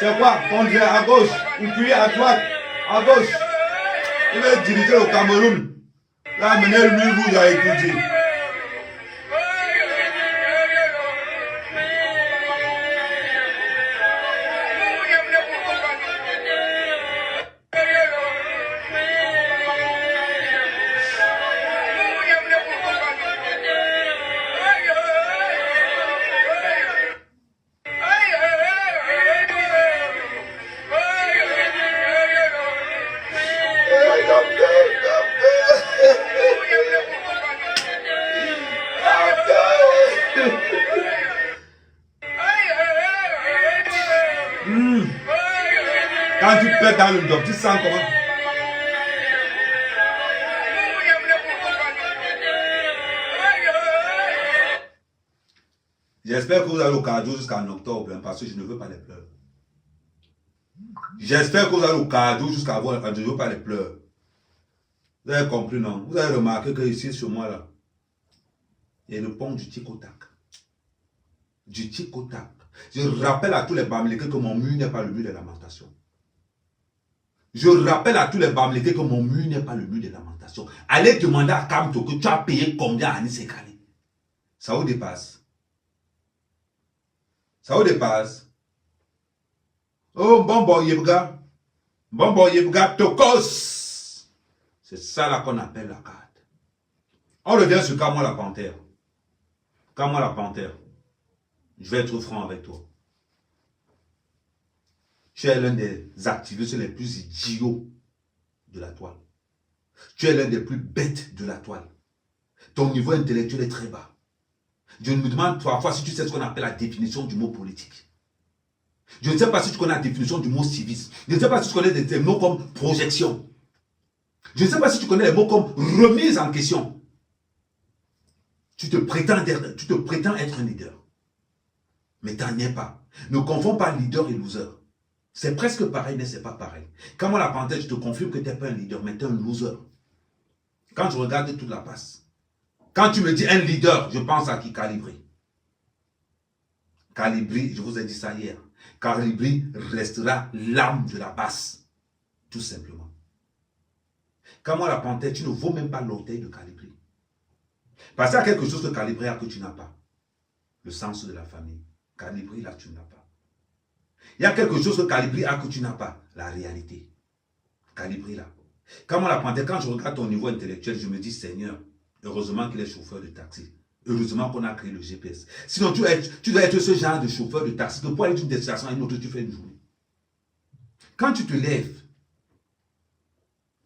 C'est quoi? Conduire à gauche, ou puis à droite, à gauche. Il va diriger au Cameroun. Là, amener lui, vous a écouté. Quand tu pètes dans le dos, tu sens comment? J'espère que vous allez au cardio jusqu'en octobre, parce que je ne veux pas les pleurs. J'espère que vous allez au cardio jusqu'à voir, je ne veux pas les pleurs. Vous avez compris, non? Vous avez remarqué que ici, sur moi, là, il y a le pont du Tic-au-Tac. Du Tic-au-Tac. Je rappelle à tous les Bamileke que mon mur n'est pas le mur de lamentation. Je rappelle à tous les Bamileke que mon mur n'est pas le mur de lamentation. Allez demander à Kamto que tu as payé combien à Anis Ekali. Ça vous dépasse. Ça vous dépasse. Oh, bon, Yebga. Bon, Yebga, Tokos. C'est ça là qu'on appelle la carte. On revient sur Kamwa la panthère. Kamwa la panthère. Je vais être franc avec toi. Tu es l'un des activistes les plus idiots de la toile. Tu es l'un des plus bêtes de la toile. Ton niveau intellectuel est très bas. Je me demande parfois si tu sais ce qu'on appelle la définition du mot politique. Je ne sais pas si tu connais la définition du mot civisme. Je ne sais pas si tu connais des mots comme projection. Je ne sais pas si tu connais les mots comme remise en question. Tu te prétends être un leader. Mais tu n'en es pas. Ne confonds pas leader et loser. C'est presque pareil, mais ce n'est pas pareil. Quand moi la panthère, je te confirme que tu n'es pas un leader, mais tu es un loser. Quand je regarde toute la passe, quand tu me dis un leader, je pense à qui? Calibri. Calibri, je vous ai dit ça hier. Calibri restera l'âme de la passe. Tout simplement. Quand moi la panthère, tu ne vaux même pas l'orteil de Calibri. Parce qu'il y a quelque chose que Calibri a que tu n'as pas. Le sens de la famille. Calibri, là, tu n'as pas. Il y a quelque chose que Calibri a que tu n'as pas. La réalité. Calibri, là. Quand moi la panthère, quand je regarde ton niveau intellectuel, je me dis, Seigneur, heureusement qu'il est chauffeur de taxi. Heureusement qu'on a créé le GPS. Sinon, tu dois être ce genre de chauffeur de taxi que pour aller d'une destination à une autre, tu fais une journée. Quand tu te lèves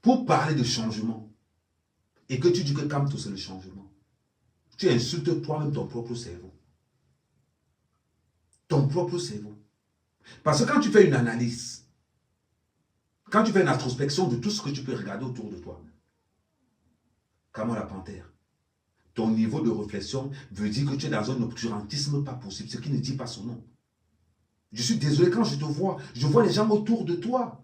pour parler de changement et que tu dis que Kamto c'est le changement, tu insultes toi-même ton propre cerveau. Ton propre cerveau. Parce que quand tu fais une analyse, quand tu fais une introspection de tout ce que tu peux regarder autour de toi, comme la panthère, ton niveau de réflexion veut dire que tu es dans un obscurantisme pas possible, ce qui ne dit pas son nom. Je suis désolé quand je te vois, je vois les gens autour de toi.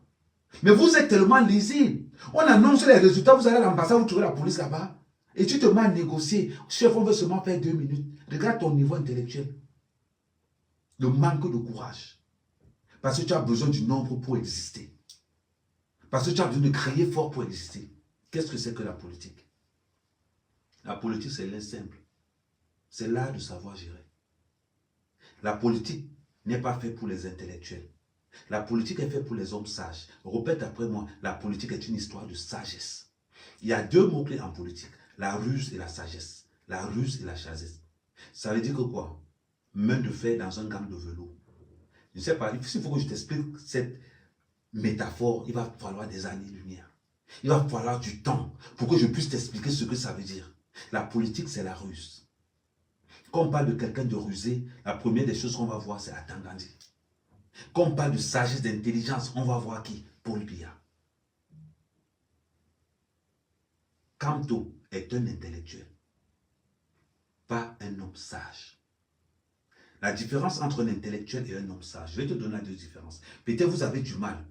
Mais vous êtes tellement lisibles. On annonce les résultats, vous allez à l'ambassade, vous trouvez la police là-bas, et tu te mets à négocier. Chef, on veut seulement faire 2 minutes. Regarde ton niveau intellectuel. Le manque de courage. Parce que tu as besoin du nombre pour exister. Parce que tu as besoin de créer fort pour exister. Qu'est-ce que c'est que la politique? La politique, c'est l'un simple. C'est l'art de savoir gérer. La politique n'est pas faite pour les intellectuels. La politique est faite pour les hommes sages. Répète après moi, la politique est une histoire de sagesse. Il y a 2 mots-clés en politique. La ruse et la sagesse. La ruse et la sagesse. Ça veut dire que quoi? Main de fer dans un gant de velours. Je ne sais pas, s'il faut que je t'explique cette métaphore, il va falloir des années-lumière. Il va falloir du temps pour que je puisse t'expliquer ce que ça veut dire. La politique, c'est la ruse. Quand on parle de quelqu'un de rusé, la première des choses qu'on va voir, c'est Atan Gandhi. Quand on parle de sagesse, d'intelligence, on va voir qui? Paul Biya. Kamto est un intellectuel, pas un homme sage. La différence entre un intellectuel et un homme sage, je vais te donner 2 différences. Peut-être vous avez du mal.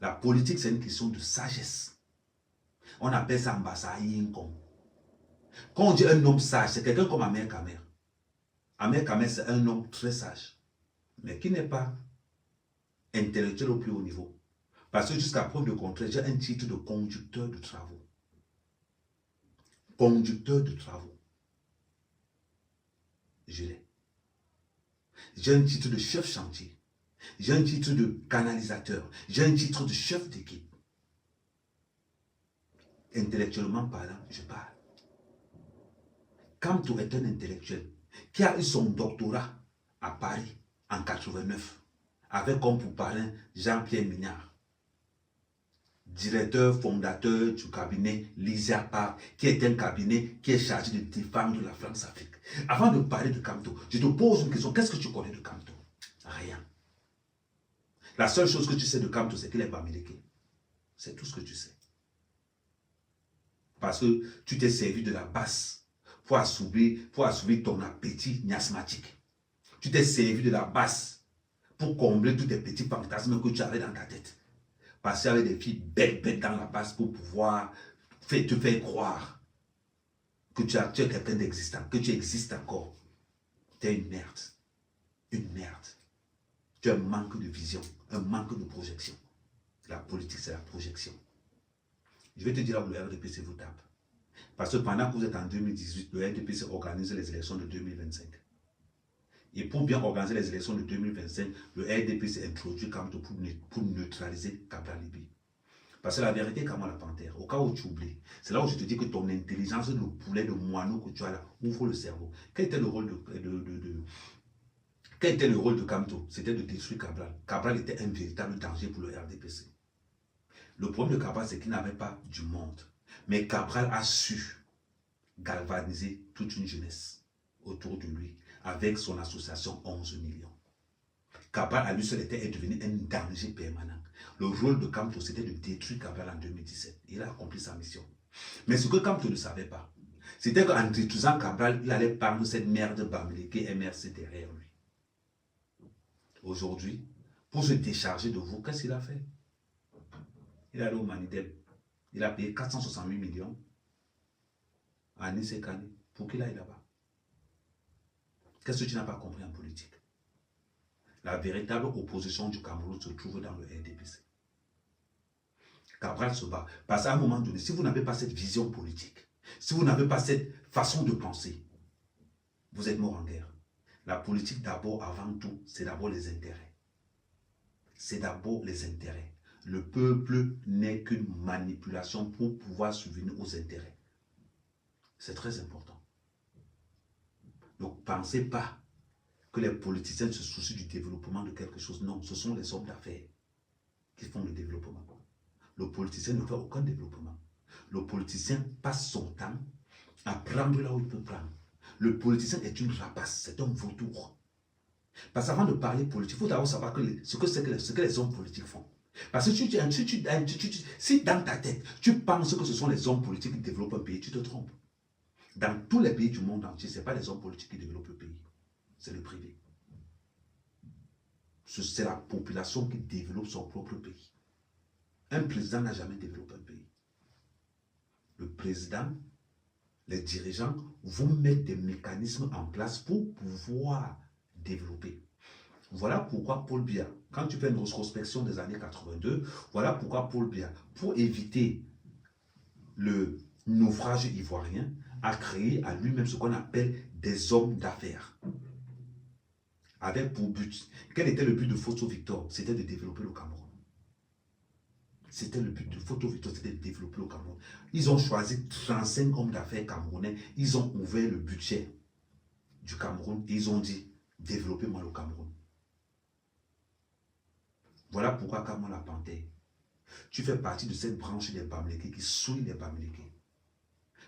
La politique, c'est une question de sagesse. On appelle ça Mbassa-Yinkom. Quand on dit un homme sage, c'est quelqu'un comme Amer Kamer. Amer Kamer, c'est un homme très sage, mais qui n'est pas intellectuel au plus haut niveau. Parce que jusqu'à preuve de contraire, j'ai un titre de conducteur de travaux. Conducteur de travaux. Je l'ai. J'ai un titre de chef chantier. J'ai un titre de canalisateur. J'ai un titre de chef d'équipe. Intellectuellement parlant, je parle. Kamto est un intellectuel qui a eu son doctorat à Paris en 89 avec comme pour parrain Jean-Pierre Mignard, directeur fondateur du cabinet Lysia, qui est un cabinet qui est chargé de défendre la France-Afrique. Avant de parler de Kamto, je te pose une question. Qu'est-ce que tu connais de Kamto? Rien. La seule chose que tu sais de Kamto, c'est qu'il est bamileke. C'est tout ce que tu sais. Parce que tu t'es servi de la basse pour assouvir ton appétit miasmatique. Tu t'es servi de la basse pour combler tous tes petits fantasmes que tu avais dans ta tête. Passer avec des filles bêtes dans la basse pour pouvoir te faire croire que tu es quelqu'un d'existant, que tu existes encore. Tu es une merde. Une merde. Tu as un manque de vision, un manque de projection. La politique, c'est la projection. Je vais te dire là où le RDPC vous tape. Parce que pendant que vous êtes en 2018, le RDPC organise les élections de 2025. Et pour bien organiser les élections de 2025, le RDPC introduit Kamto pour neutraliser Cabral Libye. Parce que la vérité, comment la panthère, au cas où tu oublies, c'est là où je te dis que ton intelligence, le poulet de moineau que tu as là, ouvre le cerveau. Quel était le rôle de Kamto? C'était de détruire Cabral. Cabral était un véritable danger pour le RDPC. Le problème de Cabral, c'est qu'il n'avait pas du monde. Mais Cabral a su galvaniser toute une jeunesse autour de lui avec son association 11 millions. Cabral à lui seul est devenu un danger permanent. Le rôle de Kamto, c'était de détruire Cabral en 2017. Il a accompli sa mission. Mais ce que Kamto ne savait pas, c'était qu'en détruisant Cabral, il allait prendre cette merde bamileke MRC derrière lui. Aujourd'hui, pour se décharger de vous, qu'est-ce qu'il a fait? Il est allé au Manidem. Il a payé 468 millions à Anis Kani pour qu'il aille là-bas. Qu'est-ce que tu n'as pas compris en politique? La véritable opposition du Cameroun se trouve dans le RDPC. Cabral se bat. Parce qu'à un moment donné, si vous n'avez pas cette vision politique, si vous n'avez pas cette façon de penser, vous êtes mort en guerre. La politique d'abord, avant tout, c'est d'abord les intérêts. C'est d'abord les intérêts. Le peuple n'est qu'une manipulation pour pouvoir subvenir aux intérêts. C'est très important. Donc, pensez pas que les politiciens se soucient du développement de quelque chose. Non, ce sont les hommes d'affaires qui font le développement. Le politicien ne fait aucun développement. Le politicien passe son temps à prendre là où il peut prendre. Le politicien est une rapace, c'est un vautour. Parce qu'avant de parler politique, il faut d'abord savoir ce que les hommes politiques font. Parce que si dans ta tête, tu penses que ce sont les hommes politiques qui développent un pays, tu te trompes. Dans tous les pays du monde entier, ce n'est pas les hommes politiques qui développent le pays. C'est le privé. C'est la population qui développe son propre pays. Un président n'a jamais développé un pays. Le président, les dirigeants vont mettre des mécanismes en place pour pouvoir développer. Voilà pourquoi Paul Biya, quand tu fais une rétrospection des années 82, voilà pourquoi Paul Biya, pour éviter le naufrage ivoirien, a créé à lui-même ce qu'on appelle des hommes d'affaires. Avec pour but, quel était le but de Photo Victor? C'était de développer le Cameroun. C'était le but de Photo Victor, c'était de développer le Cameroun. Ils ont choisi 35 hommes d'affaires camerounais, ils ont ouvert le budget du Cameroun et ils ont dit, développez-moi le Cameroun. Voilà pourquoi, comme la panthère, tu fais partie de cette branche des Bamileke qui souille les Bamileke.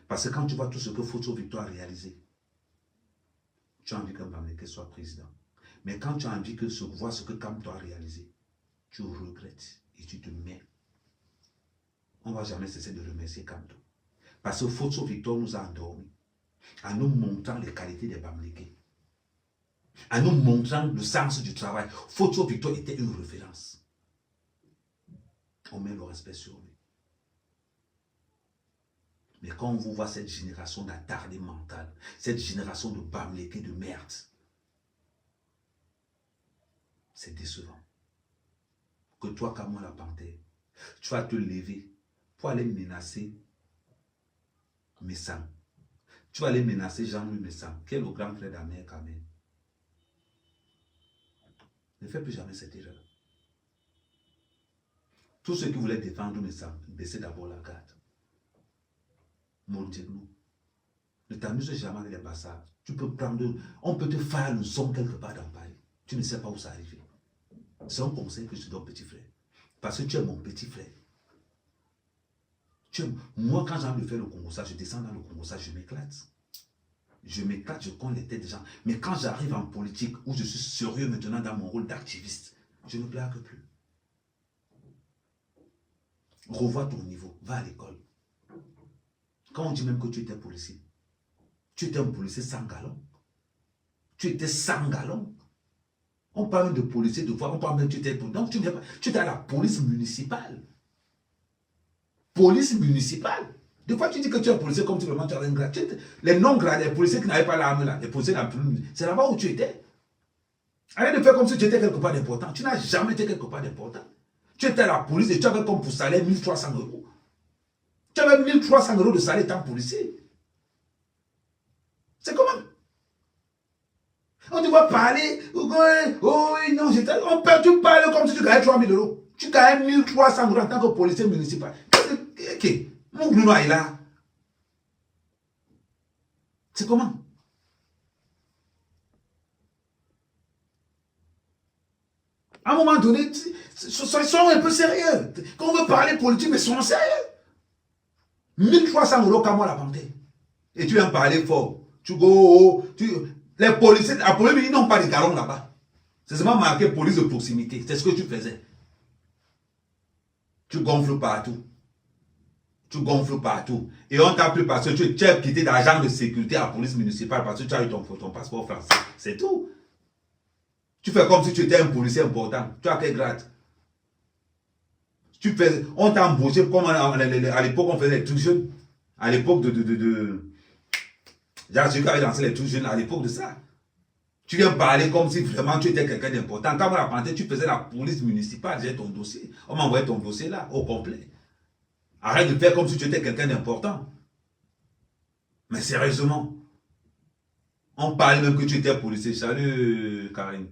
Parce que quand tu vois tout ce que Photo Victor a réalisé, tu as envie qu'un Bamileke soit président. Mais quand tu as envie de voir ce que Kamto a réalisé, tu regrettes et tu te mets. On ne va jamais cesser de remercier Kamto. Parce que Photo Victor nous a endormis en nous montrant les qualités des Bamileke. En nous montrant le sens du travail. Photo Victor était une référence. On met le respect sur lui. Mais quand on vous voit cette génération d'attardés mentales, cette génération de Bamileke de merde, c'est décevant. que toi, Kamon la panthère, tu vas te lever pour aller menacer Messam. Tu vas aller menacer Jean-Louis Messam, qui est le grand frère d'Amer Kamel. Ne fais plus jamais cette erreur. Tous ceux qui voulaient défendre Messam, baissez d'abord la garde. Montez-nous. Ne t'amuse jamais avec les bastards. Tu peux prendre, on peut te faire le son quelque part dans Paris. Tu ne sais pas où ça arrive. C'est un conseil que je te donne, petit frère. Parce que tu es mon petit frère. Moi, quand j'ai envie de faire le Congo, ça, je descends dans le Congo, ça, je m'éclate. Je m'éclate, je connais les têtes des gens. Mais quand j'arrive en politique, où je suis sérieux maintenant dans mon rôle d'activiste, je ne blague plus. Revois ton niveau, va à l'école. Quand on dit même que tu étais policier, tu étais un policier sans galon. Tu étais sans galon. On parle même de policier, de voix, on parle même que tu étais... Donc tu étais à la police municipale. Police municipale. Des fois, tu dis que tu es un policier comme tu le montres à un grade. Les non-gradés, les policiers qui n'avaient pas l'arme là, les policiers c'est là-bas où tu étais. Arrête de faire comme si tu étais quelque part d'important. Tu n'as jamais été quelque part d'important. Tu étais à la police et tu avais comme pour salaire 1300 €. Tu avais 1300 € de salaire étant policier. C'est comment? On te voit parler. Oh oui, non, tu parles comme si tu gagnais 3000 €. Tu gagnes 1300 € en tant que policier municipal. Ok. Mon gouvernement est là. C'est comment? À un moment donné, soyons un peu sérieux. Quand on veut parler politique, mais soyons sérieux. 1300 € comme moi la panthère. Et tu viens parler fort. Les policiers, à Polémie, ils n'ont pas de garons là-bas. C'est seulement marqué police de proximité. C'est ce que tu faisais. Tu gonfles partout. Tu gonfles partout. Et on t'a pris parce que tu as quitté d'agent de sécurité à la police municipale parce que tu as eu ton passeport français. C'est tout. Tu fais comme si tu étais un policier important. Tu as quel grade? On t'a embauché comme à l'époque on faisait les trucs jeunes. À l'époque j'ai lancé les trucs jeunes à l'époque de ça. Tu viens parler comme si vraiment tu étais quelqu'un d'important. Quand on l'a planté, tu faisais la police municipale, j'ai ton dossier. On m'a envoyé ton dossier là, au complet. Arrête de faire comme si tu étais quelqu'un d'important. Mais sérieusement, on parle même que tu étais policier. Salut Karine.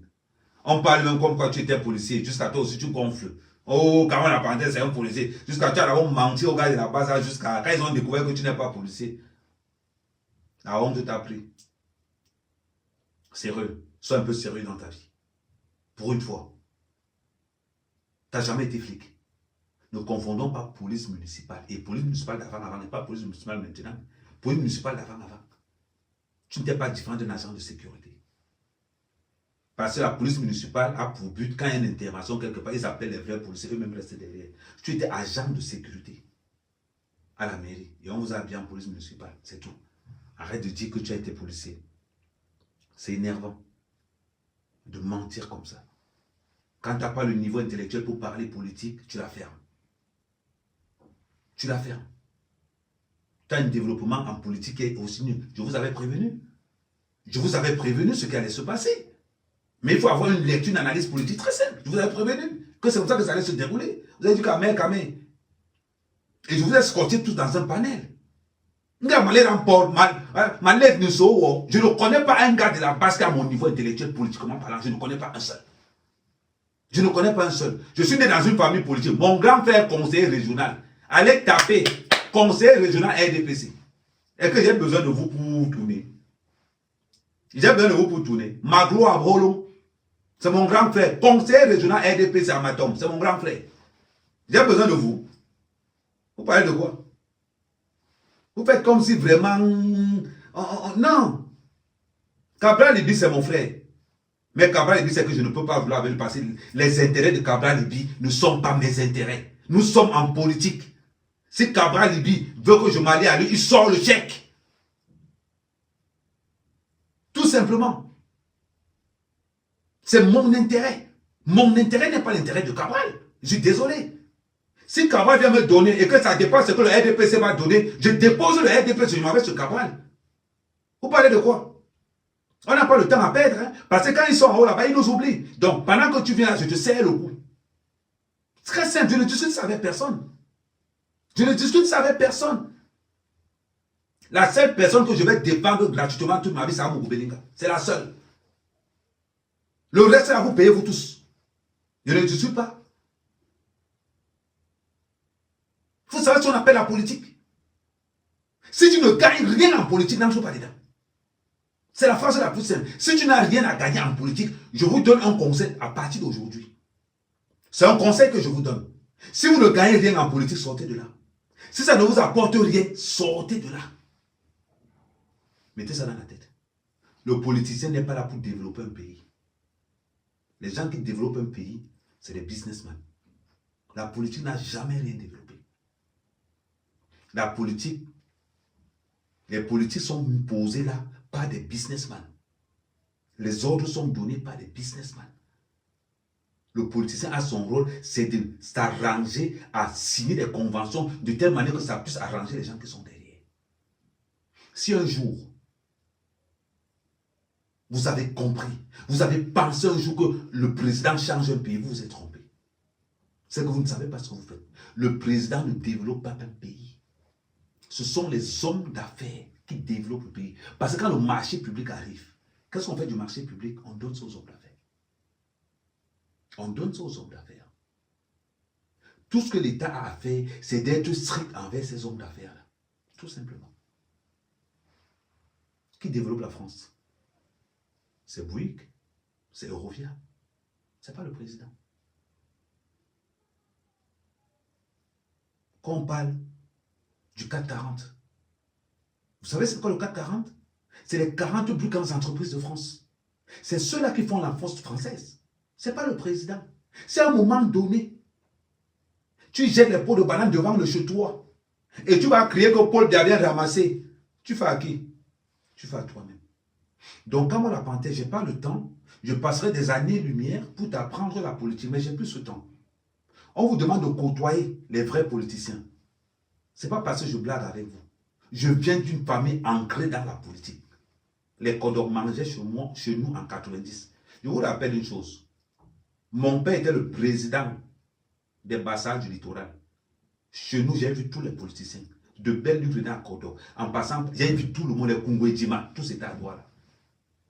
On parle même comme quoi tu étais policier. Jusqu'à toi aussi tu gonfles. Oh, quand on l'a planté, c'est un policier. Jusqu'à toi, là, on mentit au gars de la base jusqu'à quand ils ont découvert que tu n'es pas policier. La honte t'a pris. Sérieux. Sois un peu sérieux dans ta vie. Pour une fois. Tu n'as jamais été flic. Ne confondons pas police municipale. Et police municipale d'avant n'est pas police municipale maintenant. Police municipale d'avant. Tu n'étais pas différent d'un agent de sécurité. Parce que la police municipale a pour but, quand il y a une intervention quelque part, ils appellent les vrais policiers, eux-mêmes restent derrière. Tu étais agent de sécurité à la mairie. Et on vous a bien en police municipale. C'est tout. Arrête de dire que tu as été policier. C'est énervant de mentir comme ça. Quand tu n'as pas le niveau intellectuel pour parler politique, tu la fermes. Tu la fermes. Tu as un développement en politique qui est aussi nul. Je vous avais prévenu. Je vous avais prévenu ce qui allait se passer. Mais il faut avoir une lecture, une analyse politique très simple. Je vous avais prévenu que c'est comme ça que ça allait se dérouler. Vous avez dit Kamé. Et je vous ai scotché tous dans un panel. Je ne connais pas un gars de la base qui a mon niveau intellectuel politiquement parlant. Je ne connais pas un seul. Je ne connais pas un seul. Je suis né dans une famille politique. Mon grand frère conseiller régional. Allez taper conseiller régional RDPC. Est-ce que j'ai besoin de vous pour tourner? J'ai besoin de vous pour tourner. Maglo Abrolo. C'est mon grand frère. Conseiller régional RDPC à Matom. C'est mon grand frère. J'ai besoin de vous. Vous parlez de quoi? Vous faites comme si vraiment... non. Cabral Libi, c'est mon frère. Mais Cabral Libi, c'est que je ne peux pas vouloir avec lui parce que les intérêts de Cabral Libi ne sont pas mes intérêts. Nous sommes en politique. Si Cabral Libi veut que je m'allie à lui, il sort le chèque. Tout simplement. C'est mon intérêt. Mon intérêt n'est pas l'intérêt de Cabral. Je suis désolé. Si Cabral vient me donner et que ça dépasse ce que le RDPC m'a donné, je dépose le RDPC, je m'en vais sur Cabral. Vous parlez de quoi? On n'a pas le temps à perdre. Hein? Parce que quand ils sont en haut là-bas, ils nous oublient. Donc, pendant que tu viens là, je te serre le cou. Très simple, je ne discute ça avec personne. Je ne discute ça avec personne. La seule personne que je vais défendre gratuitement toute ma vie, c'est Amougou Belinga. C'est la seule. Le reste, c'est à vous payer, vous tous. Je ne discute pas. Vous savez ce qu'on appelle la politique. Si tu ne gagnes rien en politique, n'entre pas dedans. C'est la phrase la plus simple. Si tu n'as rien à gagner en politique, je vous donne un conseil à partir d'aujourd'hui. C'est un conseil que je vous donne. Si vous ne gagnez rien en politique, sortez de là. Si ça ne vous apporte rien, sortez de là. Mettez ça dans la tête. Le politicien n'est pas là pour développer un pays. Les gens qui développent un pays, c'est des businessmen. La politique n'a jamais rien développé. La politique, les politiques sont posés là par des businessmen. Les ordres sont donnés par des businessmen. Le politicien a son rôle, c'est de s'arranger à signer des conventions de telle manière que ça puisse arranger les gens qui sont derrière. Si un jour, vous avez compris, vous avez pensé un jour que le président change un pays, vous vous êtes trompé. C'est que vous ne savez pas ce que vous faites. Le président ne développe pas un pays. Ce sont les hommes d'affaires qui développent le pays. Parce que quand le marché public arrive, qu'est-ce qu'on fait du marché public? On donne ça aux hommes d'affaires. On donne ça aux hommes d'affaires. Tout ce que l'État a à faire, c'est d'être strict envers ces hommes d'affaires-là. Tout simplement. Qui développe la France? C'est Bouygues, c'est Eurovia. Ce n'est pas le président. Quand on parle du CAC 40, vous savez c'est quoi le CAC 40? C'est les 40 plus grandes entreprises de France. C'est ceux-là qui font la force française. Ce n'est pas le président. C'est à un moment donné. Tu jettes les pots de banane devant le chez toi. Et tu vas crier que Paul Biya vient ramasser. Tu fais à qui? Tu fais à toi-même. Donc, quand moi la panthère, je n'ai pas le temps. Je passerai des années-lumière pour t'apprendre la politique. Mais je n'ai plus ce temps. On vous demande de côtoyer les vrais politiciens. Ce n'est pas parce que je blague avec vous. Je viens d'une famille ancrée dans la politique. Les Kodok mangeaient chez nous en 90. Je vous rappelle une chose. Mon père était le président des bassins du littoral. Chez nous, j'ai vu tous les politiciens. De Belle-Lune à Kodok. En passant, j'ai vu tout le monde, les Kungwe-Djima, tous étaient à Douala.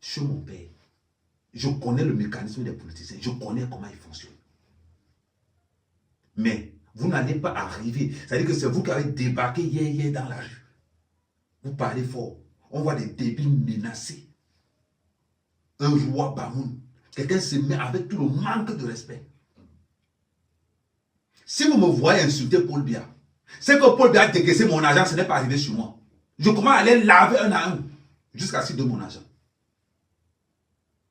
Chez mon père, je connais le mécanisme des politiciens. Je connais comment ils fonctionnent. Mais vous n'allez pas arriver. C'est-à-dire que c'est vous qui avez débarqué hier dans la rue. Vous parlez fort. On voit des débiles menacés. Un roi Bamoun. Quelqu'un se met avec tout le manque de respect. Si vous me voyez insulter Paul Biya, c'est que Paul Biya a décaissé mon argent, ce n'est pas arrivé sur moi. Je commence à aller laver un à un jusqu'à ce qu'il donne mon argent.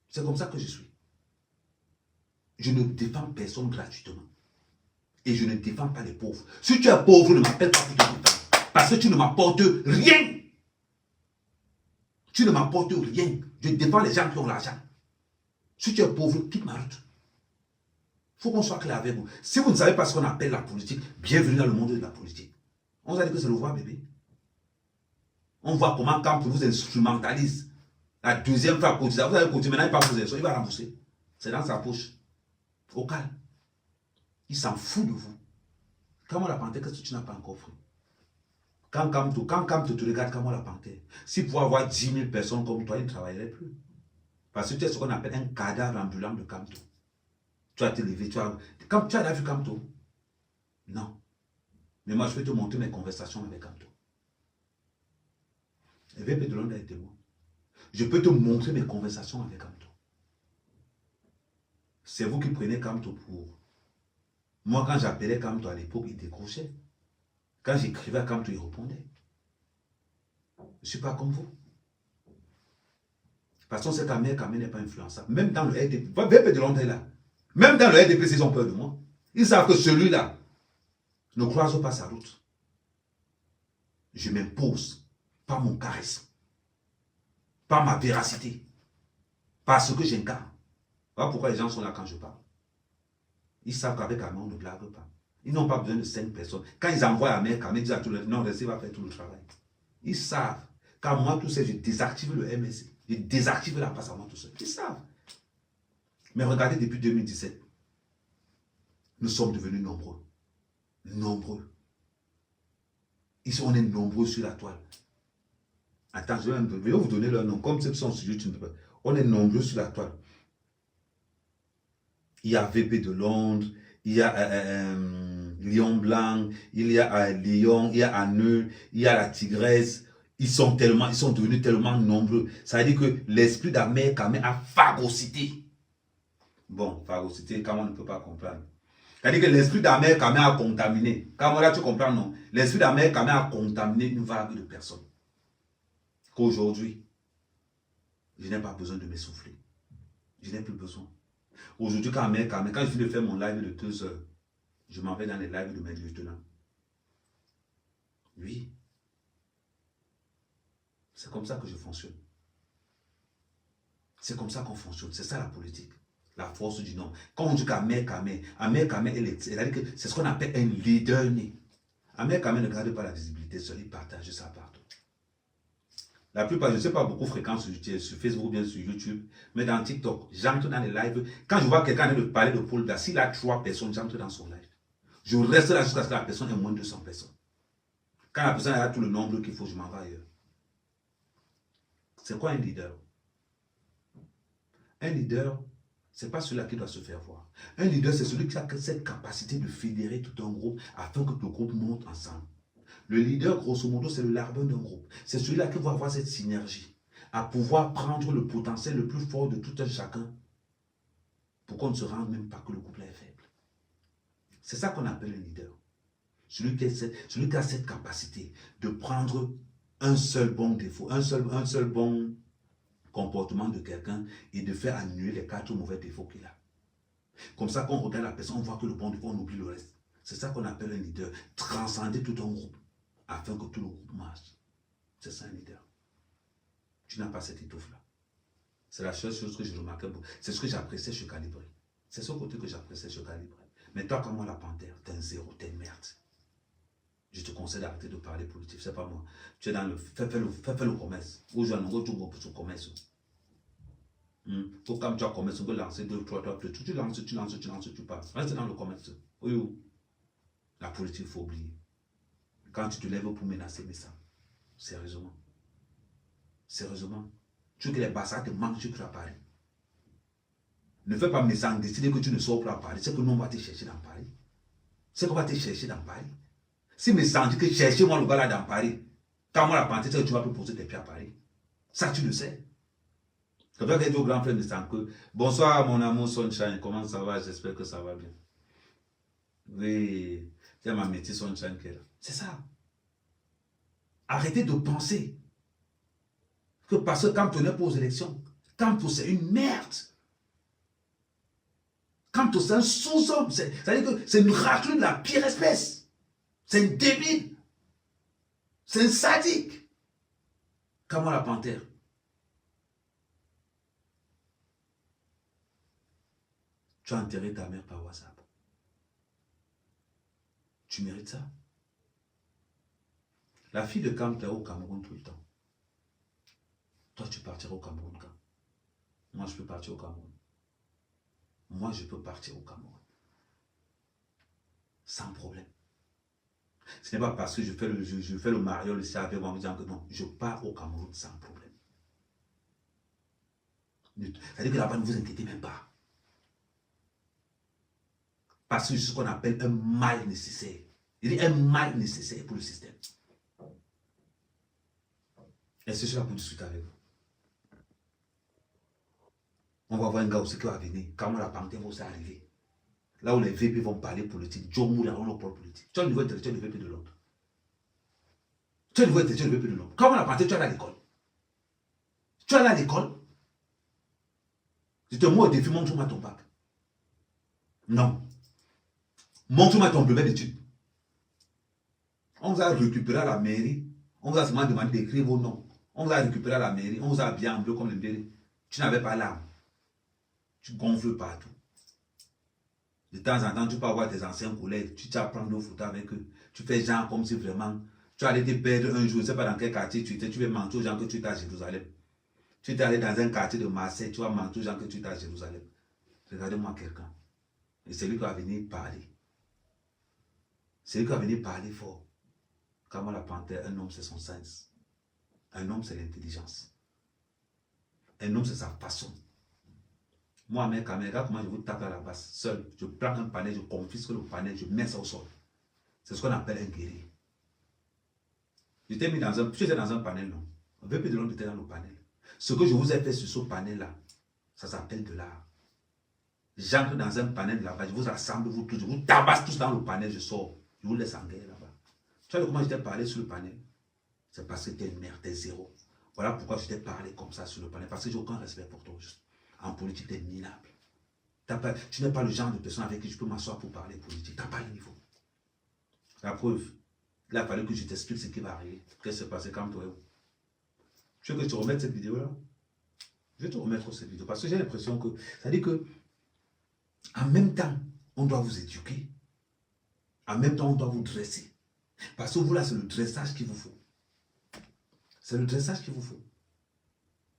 C'est comme ça que je suis. Je ne défends personne gratuitement. Et je ne défends pas les pauvres. Si tu es pauvre, ne m'appelle pas pour te défendre. Parce que tu ne m'apportes rien. Tu ne m'apportes rien. Je défends les gens qui ont l'argent. Si tu es pauvre, quitte ma route. Il faut qu'on soit clair avec vous. Si vous ne savez pas ce qu'on appelle la politique, bienvenue dans le monde de la politique. On vous a dit que c'est le roi bébé. On voit comment quand vous instrumentalise la deuxième fois cotisation, vous avez cotisé, maintenant il va vous aider, il va rembourser. C'est dans sa poche. Au calme. Il s'en fout de vous. Comment la panthère, qu'est-ce que tu n'as pas encore fait? Quand Kamto te regarde, comment la panthère? S'il pouvait avoir 10 000 personnes comme toi, il ne travaillerait plus. Parce que tu es ce qu'on appelle un cadavre ambulant de Kamto. Tu vas te lever, tu as déjà vu Kamto? Non. Mais moi, je vais te montrer mes conversations avec Kamto. Et VP de Londres est témoin. Je peux te montrer mes conversations avec Kamto. C'est vous qui prenez Kamto pour... Moi, quand j'appelais Kamto à l'époque, il décrochait. Quand j'écrivais à Kamto, il répondait. Je ne suis pas comme vous. Parce qu'on sait qu'Amé n'est pas influençable. Même dans le RDP, VP de Londres est là. Même dans le RDP, ils ont peur de moi. Ils savent que celui-là ne croise pas sa route. Je m'impose par mon charisme, par ma véracité, par ce que j'incarne. Voilà pourquoi les gens sont là quand je parle. Ils savent qu'avec Amé, on ne blague pas. Ils n'ont pas besoin de 5 personnes. Quand ils envoient Amé, Amé dit à tout le monde, non, restez, va faire tout le travail. Ils savent. Quand moi, tout seul, je désactive le MSC. Je désactive la passe à moi tout seul. Ils savent. Mais regardez depuis 2017. Nous sommes devenus nombreux. Nombreux. Ici, on est nombreux sur la toile. Attends, je vais vous donner leur nom. Comme ceux qui sont sur YouTube, on est nombreux sur la toile. Il y a VP de Londres, il y a Lion Blanc, il y a Lyon, il y a Anneux, il y a la Tigresse. Ils sont devenus tellement nombreux. Ça veut dire que l'esprit d'Ahmed Kamé a phagocyté. Bon, phagocyté, comment on ne peut pas comprendre. C'est-à-dire que l'esprit d'Ahmed Kamé a contaminé. Comment là tu comprends, non? L'esprit d'Ahmed Kamé a contaminé une vague de personnes. Qu'aujourd'hui, je n'ai pas besoin de m'essouffler. Je n'ai plus besoin. Aujourd'hui, quand je finis de faire mon live de 2 heures, je m'en vais dans les lives de mes lieutenants. Oui. C'est comme ça que je fonctionne. C'est comme ça qu'on fonctionne. C'est ça la politique. La force du nombre. Quand on dit qu'Ahmed Kamé, c'est-à-dire que c'est ce qu'on appelle un leader né. Ahmed Kamé ne garde pas la visibilité seul, il partage ça partout. La plupart, je ne sais pas beaucoup fréquent sur Facebook ou bien sur YouTube, mais dans TikTok, j'entre dans les lives. Quand je vois quelqu'un de parler de Paul Biya, s'il a 3 personnes, j'entre dans son live. Je reste là jusqu'à ce que la personne ait moins de 200 personnes. Quand la personne a tout le nombre qu'il faut, je m'en vais ailleurs. C'est quoi un leader? Un leader, ce n'est pas celui-là qui doit se faire voir. Un leader, c'est celui qui a cette capacité de fédérer tout un groupe afin que le groupe monte ensemble. Le leader, grosso modo, c'est le larbin d'un groupe. C'est celui-là qui va avoir cette synergie, à pouvoir prendre le potentiel le plus fort de tout un chacun pour qu'on ne se rende même pas que le couple est faible. C'est ça qu'on appelle un leader. Celui qui a cette capacité de prendre un seul bon défaut, un seul bon comportement de quelqu'un et de faire annuler les 4 mauvais défauts qu'il a. Comme ça, quand on regarde la personne, on voit que le bon défaut, on oublie le reste. C'est ça qu'on appelle un leader. Transcender tout un groupe afin que tout le groupe marche. C'est ça un leader. Tu n'as pas cette étoffe-là. C'est la seule chose que je remarquais. C'est ce que j'appréciais chez Calibré. C'est ce côté que j'appréciais chez Calibré. Mais toi, comme moi, la panthère, t'es un zéro, t'es une merde. Je te conseille d'arrêter de parler politique, c'est pas moi. Tu es dans le... Fais le commerce. Aujourd'hui, tu vas sur le commerce. Faut quand tu as commerce, on peut lancer 2, 3, tu lances, tu passes. Reste dans le commerce. Oui. La politique, il faut oublier. Quand tu te lèves pour menacer mes sangs, sérieusement. Sérieusement. Tu veux que les bassards te mangent sur à Paris. Ne fais pas mes sangs, décider que tu ne sors pas à Paris. C'est que nous, on va te chercher dans Paris. C'est qu'on va te chercher dans Paris. Si mes sangs disent que cherchez-moi le gars là dans Paris, quand moi la panthère, c'est que tu vas plus poser tes pieds à Paris. Ça, tu le sais. C'est vrai qu'il dit au grand frère de sang que bonsoir mon amour Sunshine, comment ça va? J'espère que ça va bien. Oui, c'est ma métier Sunshine qui est là. C'est ça. Arrêtez de penser que parce que quand on est pour aux élections, quand c'est une merde, quand c'est un sous-homme, c'est-à-dire que c'est une raclure de la pire espèce. C'est un débile. C'est un sadique. Comment la panthère? Tu as enterré ta mère par WhatsApp. Tu mérites ça. La fille de Kam est au Cameroun tout le temps. Toi, tu partiras au Cameroun quand? Moi, je peux partir au Cameroun. Moi, je peux partir au Cameroun. Sans problème. Ce n'est pas parce que je fais le mariole ici avec moi en me disant que non, je pars au Cameroun sans problème. C'est-à-dire que là-bas, ne vous inquiétez même pas. Parce que c'est ce qu'on appelle un mal nécessaire. Il y a un mal nécessaire pour le système. Et c'est cela pour discuter avec vous. On va voir un gars aussi qui va venir. Quand la panthère va aussi arriver. Là où les VP vont parler politique, Joe Moula on parle politique. Tu as le niveau intellectuel de VP de l'autre. Tu as le niveau intellectuel de VP de l'autre. Comment la panthère, tu es à l'école? Tu es à l'école? Je te mets au défi, montre-moi ton bac. Non. Montre-moi ton brevet d'études. On vous a récupéré à la mairie. On vous a seulement demandé d'écrire vos noms. On vous a récupéré à la mairie. On vous a habillé en bleu comme les bérets. Tu n'avais pas l'âme. Tu gonfles partout. De temps en temps, tu peux avoir tes anciens collègues. Tu t'apprends nos photos avec eux. Tu fais genre comme si vraiment tu allais te perdre un jour. Je ne sais pas dans quel quartier tu étais. Tu vas mentir aux gens que tu étais à Jérusalem. Tu es allé dans un quartier de Marseille. Tu vas mentir aux gens que tu étais à Jérusalem. Regardez-moi quelqu'un. Et c'est lui qui va venir parler. C'est lui qui va venir parler fort. Comme la panthère, un homme c'est son sens. Un homme c'est l'intelligence. Un homme c'est sa façon. Moi, mes caméras, comment je vous tape à la base, seul. Je prends un panel, je confisque le panel, je mets ça au sol. C'est ce qu'on appelle un guerrier. J'étais mis dans un panel, non. On veut plus de l'homme était dans le panel. Ce que je vous ai fait sur ce panel-là, ça s'appelle de l'art. J'entre dans un panel là-bas, je vous rassemble, vous tous, je vous tabasse tous dans le panel, je sors. Je vous laisse en guerre là-bas. Tu vois comment je t'ai parlé sur le panel? C'est parce que tu es une merde, tu es zéro. Voilà pourquoi je t'ai parlé comme ça sur le panel. Parce que j'ai aucun respect pour toi. En politique, tu es minable. Tu n'es pas le genre de personne avec qui je peux m'asseoir pour parler politique. Tu n'as pas le niveau. La preuve, il a fallu que je t'explique ce qui va arriver. Qu'est-ce qui s'est passé quand toi? Tu veux que je te remette cette vidéo-là? Je vais te remettre cette vidéo. Parce que j'ai l'impression que, c'est-à-dire que, en même temps, on doit vous éduquer. En même temps, on doit vous dresser. Parce que vous, là, c'est le dressage qu'il vous faut. C'est le dressage qu'il vous faut.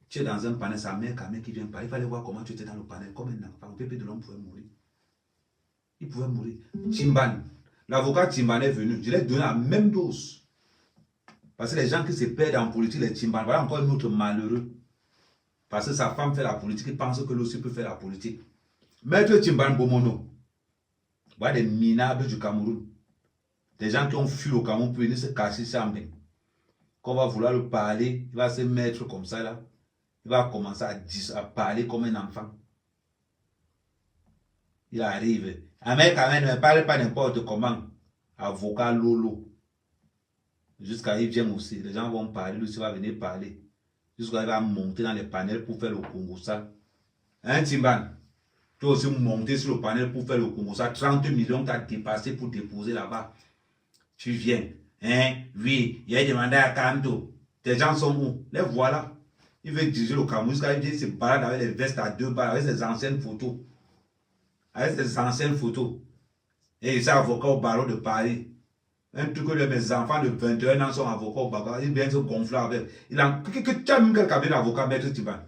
Tu es dans un panel, sa mère qui vient parler. Il fallait voir comment tu étais dans le panel. Comme un enfant, un bébé de l'homme pouvait mourir. Il pouvait mourir. Timban, l'avocat Timban est venu. Je lui ai donné la même dose. Parce que les gens qui se perdent en politique, les Timban, voilà encore un autre malheureux. Parce que sa femme fait la politique, il pense que lui aussi peut faire la politique. Maître Timban Bomono, voilà des minables du Cameroun. Des gens qui ont fui au Cameroun pour venir se cacher ça en même. Qu'on va vouloir le parler, il va se mettre comme ça là. Il va commencer à parler comme un enfant. Il arrive. Amérique, ne parle pas n'importe comment. Avocat Lolo. Jusqu'à il vient aussi. Les gens vont parler, lui aussi va venir parler. Jusqu'à il va monter dans les panels pour faire le Congo ça. Hein, Timban? Tu vas aussi monter sur le panel pour faire le Congo ça. 30 millions t'as dépassé pour déposer là-bas. Tu viens. Hein? Oui, il a demandé à Kanto. Tes gens sont où? Les voilà. Il veut diriger le Cameroun. Jusqu'à il vient se balade avec les vestes à 2 balles, avec ses anciennes photos. Avec ses anciennes photos. Et il est avocat au barreau de Paris. Un truc que mes enfants de 21 ans sont avocats au barreau. Ils viennent se gonfler avec. Tu as même quel cabinet d'avocat, maître Tiban?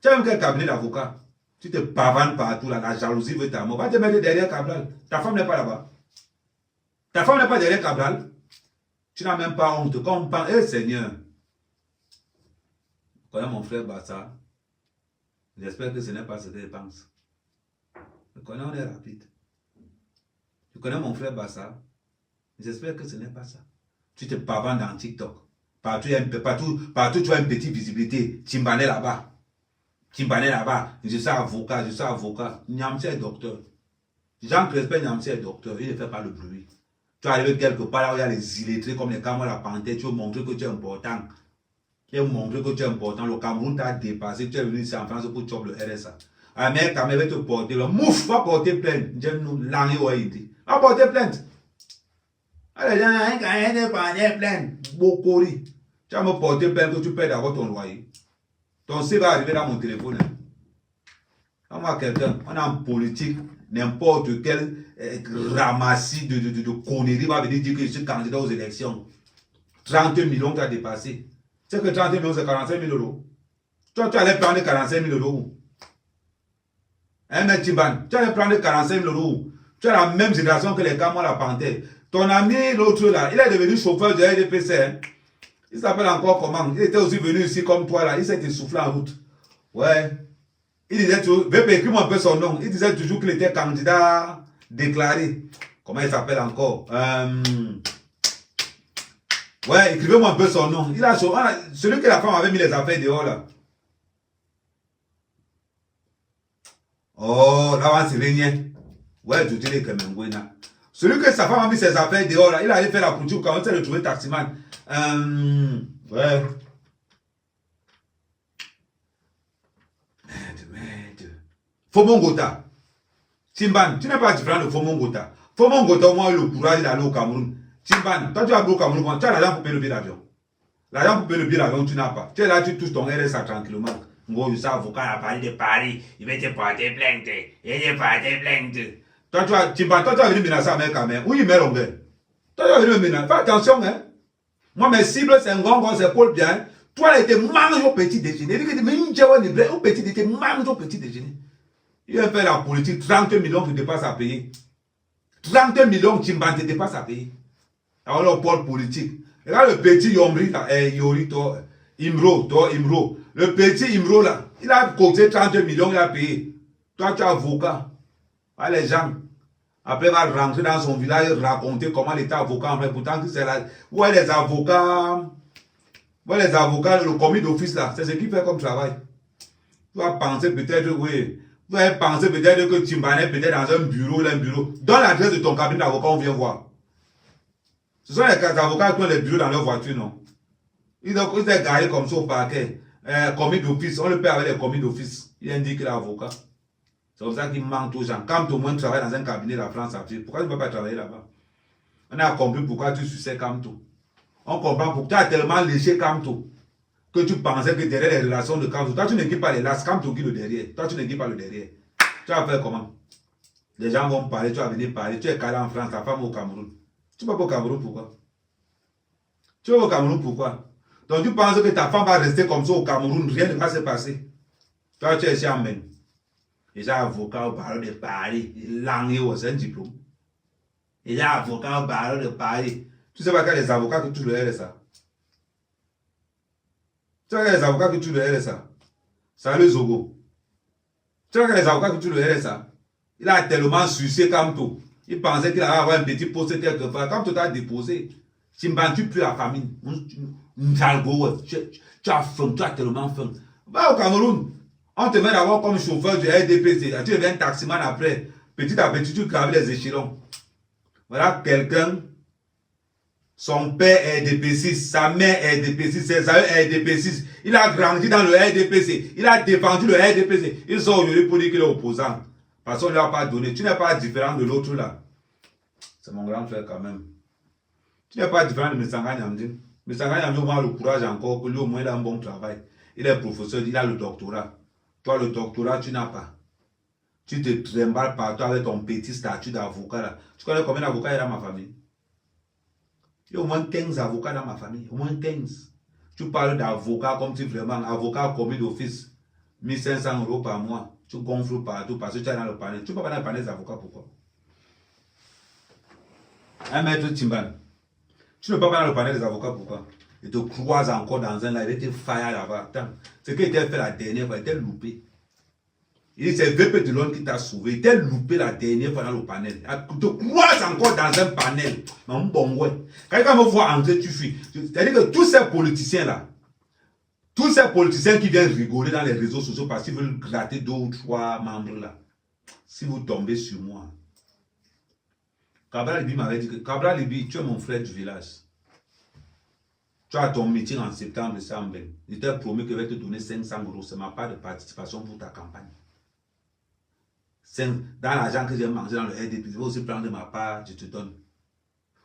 Tu as même quel cabinet d'avocat? Tu te pavanes partout là. La jalousie veut ta mort. Va te mettre derrière Cabral. Ta femme n'est pas là-bas. Ta femme n'est pas derrière Cabral. Tu n'as même pas honte. Quand on parle, eh Seigneur. Je connais mon frère Bassa. J'espère que ce n'est pas ce qu'il pense. Je connais, on est rapide. Je connais mon frère Bassa. J'espère que ce n'est pas ça. Tu te pavanes dans TikTok. Partout, tu as une petite visibilité. Timbané là-bas. Timbané là-bas. Je suis avocat, je suis avocat. Niamsi est docteur. Jean Crespin Niamsi est docteur. Il ne fait pas le bruit. Tu arrives quelque part là où il y a les illettrés comme les Cameroun, la panthère. Tu veux montrer que tu es important. Tu veux montrer que tu es important. Le Cameroun t'a dépassé. Tu es venu ici en France pour choper le RSA. Ah, mais quand même, va te porter. Mouf, va porter plainte. Va porter plainte. Les gens, quand ils portent plainte. Bokori. Tu vas me porter plainte que tu payes d'abord ton loyer. Ton C va arriver dans mon téléphone. Quand moi, quelqu'un, on est en politique, n'importe quel ramassis de conneries va venir dire que je suis candidat aux élections. 30 millions tu as dépassé. Tu sais que 30 millions, c'est 45 000 euros. Toi, tu allais prendre 45 000 euros. Hein, M. Timban, tu allais prendre 45 000 euros. Tu as la même génération que les Cameroun, la panthère. Ton ami, l'autre là, il est devenu chauffeur de RDPC. Hein? Il s'appelle encore comment? Il était aussi venu ici comme toi là. Il s'est essoufflé en route. Ouais. Il disait toujours, écris-moi un peu son nom. Il disait toujours qu'il était candidat déclaré. Comment il s'appelle encore? Ouais, écrivez-moi un peu son nom. Il a celui que la femme avait mis les affaires dehors là. Oh, là, c'est rien. Ouais, je dirais que même. Celui que sa femme a mis ses affaires dehors là, il allait faire la couture quand on s'est retrouvé taximan. Ouais. Merde. Fomongota. Timban, tu n'es pas différent de Fomongota. Fomongota, au moins, a eu le courage d'aller au Cameroun. Timban, toi tu vas au Cameroun, tu as l'argent pour payer le billet d'avion. L'argent pour payer le billet d'avion, tu n'as pas. Tu es là, tu touches ton RSA tranquillement. Ngo, je suis avocat à Paris de Paris. Il va te porter plainte. Il va te porter plainte. Toi, tu vas, Timban, toi, tu vas venir menacer à mec quand même. Oui, il met l'onglet. Toi, tu vas venir menacer. Fais attention, hein. Moi, mes cibles, c'est un grand, c'est Paul bien. Toi, là, tu manges au petit déjeuner. Il dit que tu manges au petit déjeuner. Il vient faire la politique, 30 millions qui dépassent à payer. 30 millions Timban te dépasse à payer. Alors le pôle politique. Regarde le petit Yomri là, Yori, Imro. Le petit Imro là, il a coûté 30 millions, il a payé. Toi tu es avocat. Ah, les gens, après il va rentrer dans son village et raconter comment il était avocat. Pourtant c'est là. Où est les avocats? Où est les avocats, le commis d'office là? C'est ce qu'il fait comme travail. Tu vas penser peut-être, oui. Vous allez penser peut-être que Timban est peut-être dans un bureau. Donne l'adresse de ton cabinet d'avocat, on vient voir. Ce sont les avocats qui ont les bureaux dans leur voiture, non? Ils sont garés comme ça au parquet. Commis d'office, on le paie avec les commis d'office. Il indique qu'il est avocat. C'est comme ça qu'il manque aux gens. Quand au moins tu travailles dans un cabinet, la France a fait. Pourquoi tu ne peux pas travailler là-bas? On a compris pourquoi tu suçais Kamto. On comprend pourquoi tu as tellement léché Kamto que tu pensais que derrière les relations de Kamto, toi tu n'équipes pas les lasses, Kamto qui le derrière. Toi tu n'équipes pas le derrière. Tu vas faire comment? Les gens vont parler, tu vas venir parler. Tu es calé en France, ta femme au Cameroun. Tu vas pas au Cameroun pourquoi? Tu vas au Cameroun pourquoi? Donc tu penses que ta femme va rester comme ça au Cameroun, rien ne va se passer. Toi tu es ici en Mène. Il est avocat au barreau de Paris. Langue c'est un diplôme. Il est avocat au barreau de Paris. Tu sais pas qu'il y a des avocats qui tuent le RSA. Tu sais qu'il y a des avocats qui tuent le RSA. Salut Zogo. Tu sais qu'il y a des avocats qui tuent le RSA. Il a tellement sucé Kamto. Il pensait qu'il allait avoir un petit poste quelque part. Kamto t'a déposé. Timban, tu pues la famine. Tu as faim, tu as tellement faim. Va au Cameroun. On te met d'abord comme chauffeur du RDPC. Tu deviens taximan après. Petit à petit, tu graves les échelons. Voilà quelqu'un. Son père est RDP6, sa mère est RDP6, ses amis RDP6. Il a grandi dans le RDPC. Il a défendu le RDPC. Ils sont aujourd'hui pour dire qu'il est opposant. Parce qu'on ne lui a pas donné. Tu n'es pas différent de l'autre là. C'est mon grand frère quand même. Tu n'es pas différent de Messanga Nyamdi. Messanga Nyamdi a le courage encore, que lui au moins il a un bon travail. Il est professeur, il a le doctorat. Toi, le doctorat, tu n'as pas. Tu te trimbales partout avec ton petit statut d'avocat là. Tu connais combien d'avocats il y a dans ma famille? Il y a au moins 15 avocats dans ma famille. Au moins 15. Tu parles d'avocat comme si vraiment, avocat commis d'office, 1500 € par mois. Tu gonfles partout parce que tu es dans le panel. Tu ne peux pas dans le panel des avocats, pourquoi? Un maître Timban. Tu ne peux pas dans le panel des avocats, pourquoi? Il te croise encore dans un là, il était faillant là-bas. Ce qu'il était fait la dernière fois, il était loupé. Il dit, c'est VP de l'homme qui t'a sauvé. Il était loupé la dernière fois dans le panel. Il te croise encore dans un panel. Mais bon, ouais. Quand il va me voir entrer, tu fuis. C'est-à-dire que tous ces politiciens-là, tous ces politiciens qui viennent rigoler dans les réseaux sociaux parce qu'ils veulent gratter 2 ou 3 membres là, si vous tombez sur moi, Cabral Libi m'avait dit que Cabral Libi, tu es mon frère du village. Tu as ton meeting en septembre, c'est en Belgique. Il t'a promis que je vais te donner 500 €. C'est ma part de participation pour ta campagne. Dans l'argent que j'ai mangé dans le RDP, je vais aussi prendre ma part, je te donne.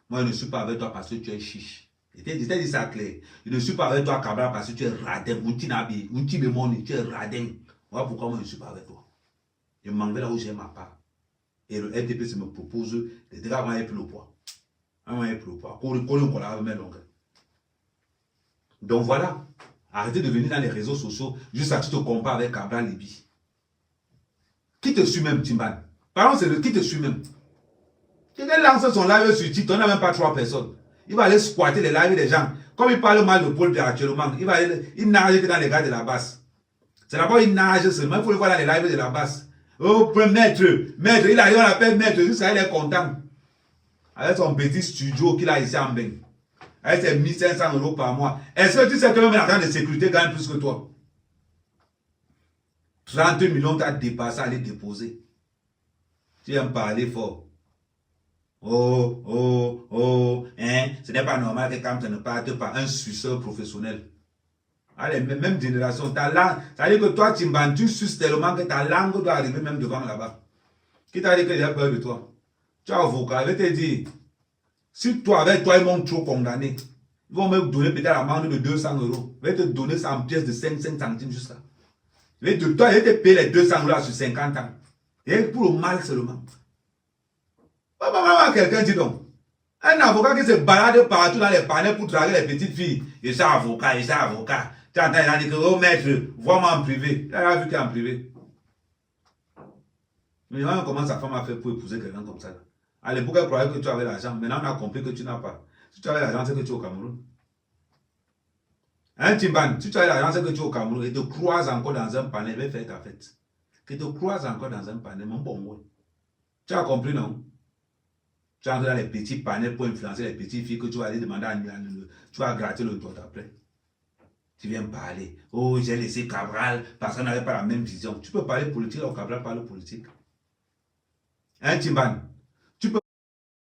Moi, je ne suis pas avec toi parce que tu es chiche. Je t'ai dit ça clair. Je ne suis pas avec toi, Cabral, parce que tu es radin. Tu es radin. Voilà pourquoi moi, je ne suis pas avec toi. Je m'en vais là où j'ai ma part. Et le RDP me propose de dire avant il plus le poids. Avant il plus le poids. Donc voilà. Arrêtez de venir dans les réseaux sociaux juste à tu te compares avec Cabral Libi. Qui te suit même, Timban? Parlons sérieux, qui te suit même? Quelqu'un lance son live sur TikTok, on n'a même pas 3 personnes. Il va aller squatter les lives des gens. Comme il parle mal de Paul Biya actuellement, il nage que dans les gars de la basse. C'est d'abord il nage seulement, il faut le voir dans les lives de la basse. Oh, maître, il arrive, on l'appelle maître, jusqu'à il est content. Avec son petit studio qu'il a ici en Beng. Avec ses 1500 € par mois. Est-ce que tu sais que même l'argent de sécurité gagne plus que toi? 30 millions t'as dépassé à aller déposer. Tu viens me parler fort. Ce n'est pas normal que quand tu ne parles pas un suceur professionnel. Allez, même génération, ta langue, ça veut dire que toi, Timban, tu suces tellement que ta langue doit arriver même devant là-bas. Qui t'a dit que j'ai peur de toi? Tu es avocat, je vais te dire, si toi, avec toi, ils m'ont trop condamné, ils vont me donner peut-être l'amende de 200 €. Je vais te donner ça en pièces de 5 centimes jusqu'à. Je vais te payer les 200 € sur 50 ans. Et pour le mal seulement. Quelqu'un dit donc. Un avocat qui se balade partout dans les panels pour draguer les petites filles. Je suis avocat, je suis avocat. Tu entends, il a dit que, oh maître, vois-moi en privé. Il a vu qu'il est en privé. Mais comment sa femme a fait pour épouser quelqu'un comme ça là? À l'époque, elle croyait que tu avais l'argent. Maintenant, on a compris que tu n'as pas. Si tu avais l'argent, c'est que tu es au Cameroun. Hein, Timban, si tu avais l'argent, c'est que tu es au Cameroun et te croises encore dans un panel, va faire ta fête. Que te croises encore dans un panel, mon bon ouais. Tu as compris, non? Tu entres dans les petits panels pour influencer les petites filles que tu vas aller demander à tu vas gratter le toit après. Tu viens parler. Oh, j'ai laissé Cabral parce qu'on n'avait pas la même vision. Tu peux parler politique, alors Cabral parle politique. Hein, Timban?